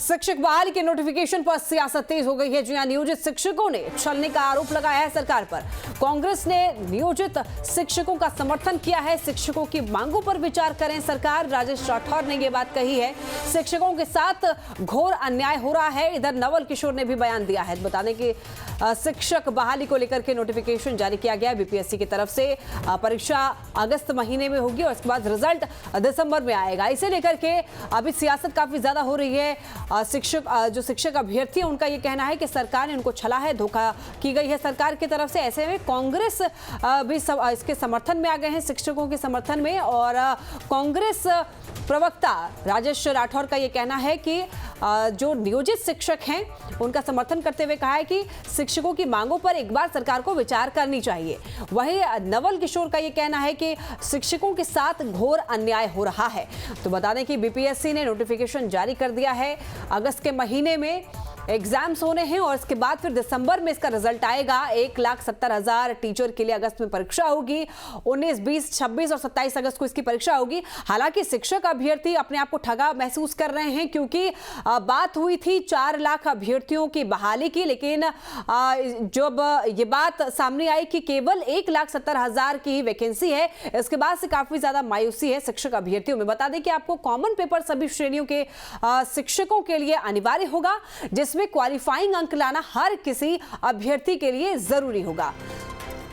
शिक्षक बहाली के नोटिफिकेशन पर सियासत तेज हो गई है। जी हां, नियोजित शिक्षकों ने छलने का आरोप लगाया है सरकार पर। कांग्रेस ने नियोजित शिक्षकों का समर्थन किया है। शिक्षकों की मांगों पर विचार करें सरकार, राजेश राठौर ने यह बात कही है। शिक्षकों के साथ घोर अन्याय हो रहा है। इधर नवल किशोर ने भी बयान दिया है। बता दें कि शिक्षक बहाली को लेकर के नोटिफिकेशन जारी किया गया है बीपीएससी की तरफ से। परीक्षा अगस्त महीने में होगी और उसके बाद रिजल्ट दिसंबर में आएगा। इसे लेकर के अभी सियासत काफी ज्यादा हो रही है। जो शिक्षक अभ्यर्थी है उनका ये कहना है कि सरकार ने उनको छला है, धोखा की गई है सरकार की तरफ से। ऐसे में कांग्रेस भी इसके समर्थन में आ गए हैं, शिक्षकों के समर्थन में। और कांग्रेस प्रवक्ता राजेश राठौर का ये कहना है कि जो नियोजित शिक्षक हैं उनका समर्थन करते हुए कहा है कि शिक्षकों की मांगों पर एक बार सरकार को विचार करनी चाहिए। वहीं नवल किशोर का ये कहना है कि शिक्षकों के साथ घोर अन्याय हो रहा है। तो बता दें कि बीपीएससी ने नोटिफिकेशन जारी कर दिया है। अगस्त के महीने में एग्जाम्स होने हैं और इसके बाद फिर दिसंबर में इसका रिजल्ट आएगा। 1,70,000 टीचर के लिए अगस्त में परीक्षा होगी। 19, 20, 26 और 27 अगस्त को इसकी परीक्षा होगी। हालांकि शिक्षक अभ्यर्थी अपने आप को ठगा महसूस कर रहे हैं, क्योंकि बात हुई थी 4 लाख अभ्यर्थियों की बहाली की, लेकिन जब ये बात सामने आई कि केवल 1,70,000 की ही वैकेंसी है, इसके बाद से काफी ज्यादा मायूसी है शिक्षक अभ्यर्थियों में। बता दें कि आपको कॉमन पेपर सभी श्रेणियों के शिक्षकों के लिए अनिवार्य होगा, जिसमें क्वालिफाइंग अंक लाना हर किसी अभ्यर्थी के लिए जरूरी होगा।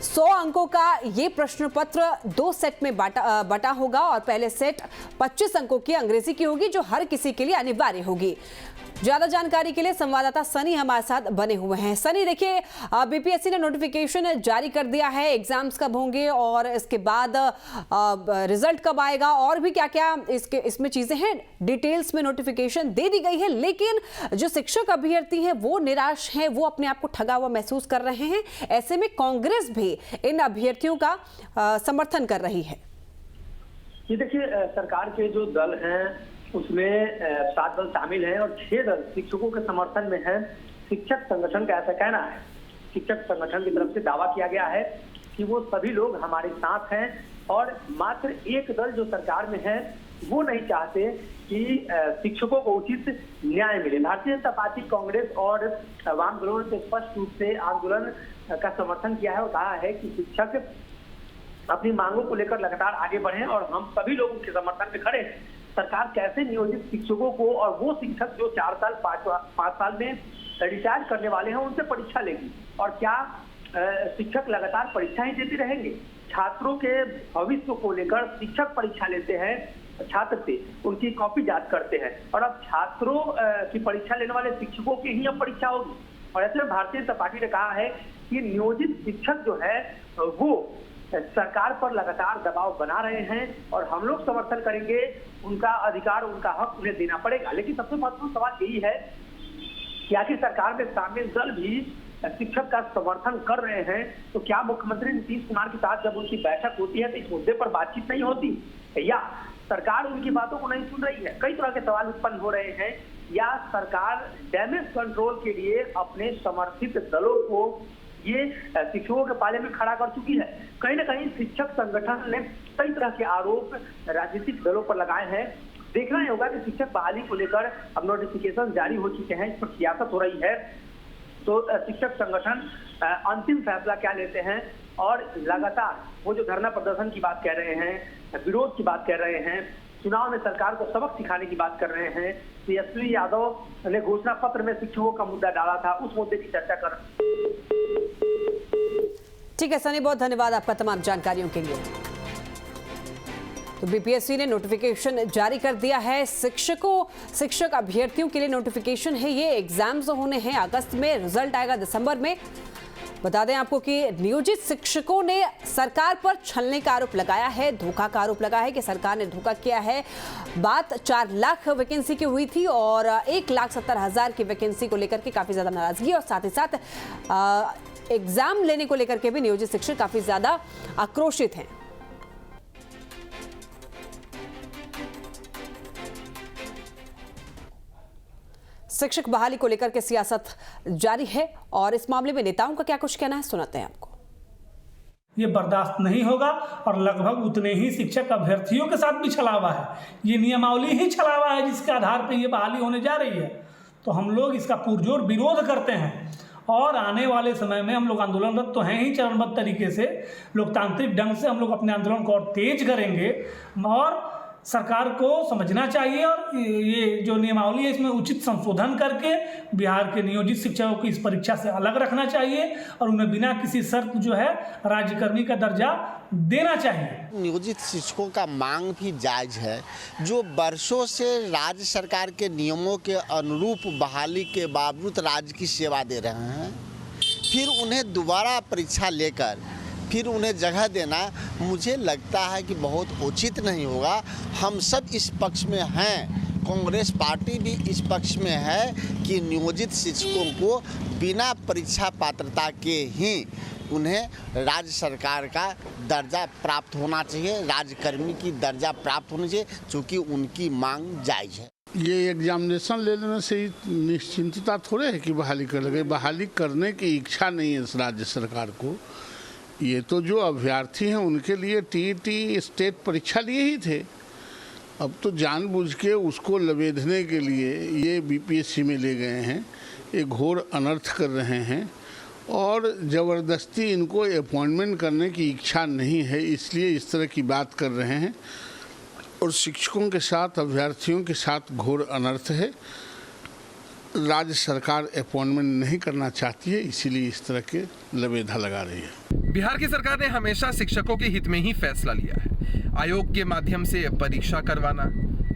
100 अंकों का ये प्रश्न पत्र 2 सेट में बटा होगा और पहले सेट 25 अंकों की अंग्रेजी की होगी, जो हर किसी के लिए अनिवार्य होगी। ज्यादा जानकारी के लिए संवाददाता सनी हमारे साथ बने हुए हैं। सनी, देखिए बीपीएससी ने नोटिफिकेशन जारी कर दिया है। एग्जाम्स कब होंगे और इसके बाद रिजल्ट कब आएगा और भी क्या क्या इसमें चीजें हैं, डिटेल्स में नोटिफिकेशन दे दी गई है। लेकिन जो शिक्षक अभ्यर्थी हैं वो निराश हैं, वो अपने आप को ठगा हुआ महसूस कर रहे हैं। ऐसे में कांग्रेस भी इन अभ्यर्थियों का समर्थन कर रही है। ये देखिए, सरकार के जो दल हैं उसमें 7 दल शामिल हैं और 6 दल शिक्षकों के समर्थन में हैं। शिक्षक संगठन का ऐसा कहना है, शिक्षक संगठन की तरफ से दावा किया गया है कि वो सभी लोग हमारे साथ हैं और मात्र एक दल जो सरकार में है वो नहीं चाहते कि शिक्षकों को उचित न्याय मिले। भारतीय जनता पार्टी, कांग्रेस और वाम दलों ने स्पष्ट रूप से आंदोलन का समर्थन किया है और कहा है कि शिक्षक अपनी मांगों को लेकर लगातार आगे बढ़े और हम सभी लोग उनके समर्थन में खड़े हैं। सरकार कैसे नियोजित शिक्षकों को और वो शिक्षक जो 4 साल 5 साल में रिटायर करने वाले हैं उनसे परीक्षा लेगी, और क्या शिक्षक लगातार परीक्षाएं देते रहेंगे? छात्रों के भविष्य को लेकर शिक्षक परीक्षा लेते हैं, छात्र से उनकी कॉपी जांच करते हैं, और अब छात्रों की परीक्षा लेने वाले शिक्षकों की ही अब परीक्षा होगी। और ऐसे में भारतीय जनता पार्टी ने कहा है कि नियोजित शिक्षक जो है वो सरकार पर लगातार दबाव बना रहे हैं और हम लोग समर्थन करेंगे। उनका अधिकार, उनका हक उन्हें देना पड़ेगा। लेकिन सबसे महत्वपूर्ण सवाल यही है कि आखिर सरकार में शामिल दल भी शिक्षक का समर्थन कर रहे हैं, तो क्या मुख्यमंत्री नीतीश कुमार के साथ जब उनकी बैठक होती है तो इस मुद्दे पर बातचीत नहीं होती, या सरकार उनकी बातों को नहीं सुन रही है? कई तरह के सवाल उत्पन्न हो रहे हैं। या सरकार डैमेज कंट्रोल के लिए अपने समर्थित दलों को ये शिक्षकों के पाले में खड़ा कर चुकी है? कहीं ना कहीं शिक्षक संगठन ने कई तरह के आरोप राजनीतिक दलों पर लगाए हैं। देखना ही होगा कि शिक्षक बहाली को लेकर अब नोटिफिकेशन जारी हो चुके हैं, इस पर सियासत हो रही है, तो शिक्षक संगठन अंतिम फैसला क्या लेते हैं। और लगातार वो जो धरना प्रदर्शन की बात कह रहे हैं, विरोध की बात कर रहे हैं, चुनाव में सरकार को सबक सिखाने की बात कर रहे हैं। तेजस्वी यादव ने घोषणा पत्र में शिक्षकों का मुद्दा डाला था, उस मुद्दे की चर्चा कर। ठीक है सनी, बहुत धन्यवाद आपका तमाम जानकारियों के लिए। तो बीपीएससी ने नोटिफिकेशन जारी कर दिया है। शिक्षक अभ्यर्थियों के लिए नोटिफिकेशन है ये। एग्जाम्स होने हैं अगस्त में, रिजल्ट आएगा दिसंबर में। बता दें आपको कि नियोजित शिक्षकों ने सरकार पर छलने का आरोप लगाया है, धोखा का आरोप लगाया है कि सरकार ने धोखा किया है। बात 4 लाख वैकेंसी की हुई थी और 1,70,000 की वैकेंसी को लेकर के काफी ज्यादा नाराजगी, और साथ ही साथ एग्जाम लेने को लेकर के भी नियोजित शिक्षक काफी ज्यादा आक्रोशित हैं। शिक्षक बहाली को लेकर के सियासत जारी है और इस मामले में नेताओं का क्या कुछ कहना है, सुनाते हैं आपको। ये बर्दाश्त नहीं होगा और लगभग उतने ही शिक्षक अभ्यर्थियों के साथ भी छलावा है। ये नियमावली ही छलावा है जिसके आधार पर ये बहाली होने जा रही है। तो हम लोग इसका पुरजोर विरोध करते हैं और आने वाले समय में हम लोग आंदोलनरत तो हैं ही, चरणबद्ध तरीके से लोकतांत्रिक ढंग से हम लोग अपने आंदोलन को और तेज करेंगे और सरकार को समझना चाहिए और ये जो नियमावली है इसमें उचित संशोधन करके बिहार के नियोजित शिक्षकों को इस परीक्षा से अलग रखना चाहिए और उन्हें बिना किसी शर्त जो है राज्यकर्मी का दर्जा देना चाहिए। नियोजित शिक्षकों का मांग भी जायज़ है, जो वर्षों से राज्य सरकार के नियमों के अनुरूप बहाली के बावजूद राज्य की सेवा दे रहे हैं, फिर उन्हें दोबारा परीक्षा लेकर फिर उन्हें जगह देना मुझे लगता है कि बहुत उचित नहीं होगा। हम सब इस पक्ष में हैं, कांग्रेस पार्टी भी इस पक्ष में है कि नियोजित शिक्षकों को बिना परीक्षा पात्रता के ही उन्हें राज्य सरकार का दर्जा प्राप्त होना चाहिए, राज्यकर्मी की दर्जा प्राप्त होनी चाहिए, चूँकि उनकी मांग जायज़ है। ये एग्जामिनेशन ले लेने से ही निश्चिंतता थोड़े है कि बहाली कर लगे। बहाली करने की इच्छा नहीं है इस राज्य सरकार को। ये तो जो अभ्यर्थी हैं उनके लिए टीईटी स्टेट परीक्षा लिए ही थे, अब तो जानबूझ के उसको लवेधने के लिए ये बीपीएससी में ले गए हैं, ये घोर अनर्थ कर रहे हैं और ज़बरदस्ती इनको अपॉइंटमेंट करने की इच्छा नहीं है, इसलिए इस तरह की बात कर रहे हैं और शिक्षकों के साथ अभ्यर्थियों के साथ घोर अनर्थ है। राज्य सरकार अपॉइंटमेंट नहीं करना चाहती है, इसीलिए इस तरह के लबेधा लगा रही है। बिहार की सरकार ने हमेशा शिक्षकों के हित में ही फैसला लिया है। आयोग के माध्यम से परीक्षा करवाना,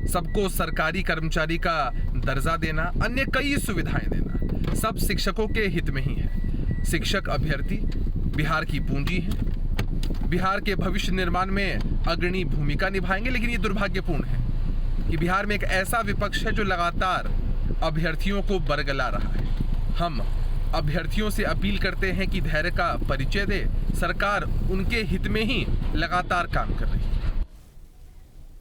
सबको सरकारी कर्मचारी का दर्जा देना, अन्य कई सुविधाएं देना, सब शिक्षकों के हित में ही है। शिक्षक अभ्यर्थी बिहार की पूंजी है, बिहार के भविष्य निर्माण में अग्रणी भूमिका निभाएंगे। लेकिन ये दुर्भाग्यपूर्ण है कि बिहार में एक ऐसा विपक्ष है जो लगातार अभ्यर्थियों को बरगला रहा है। हम अभ्यर्थियों से अपील करते हैं कि धैर्य का परिचय दे। सरकार उनके हित में ही लगातार काम कर रही है।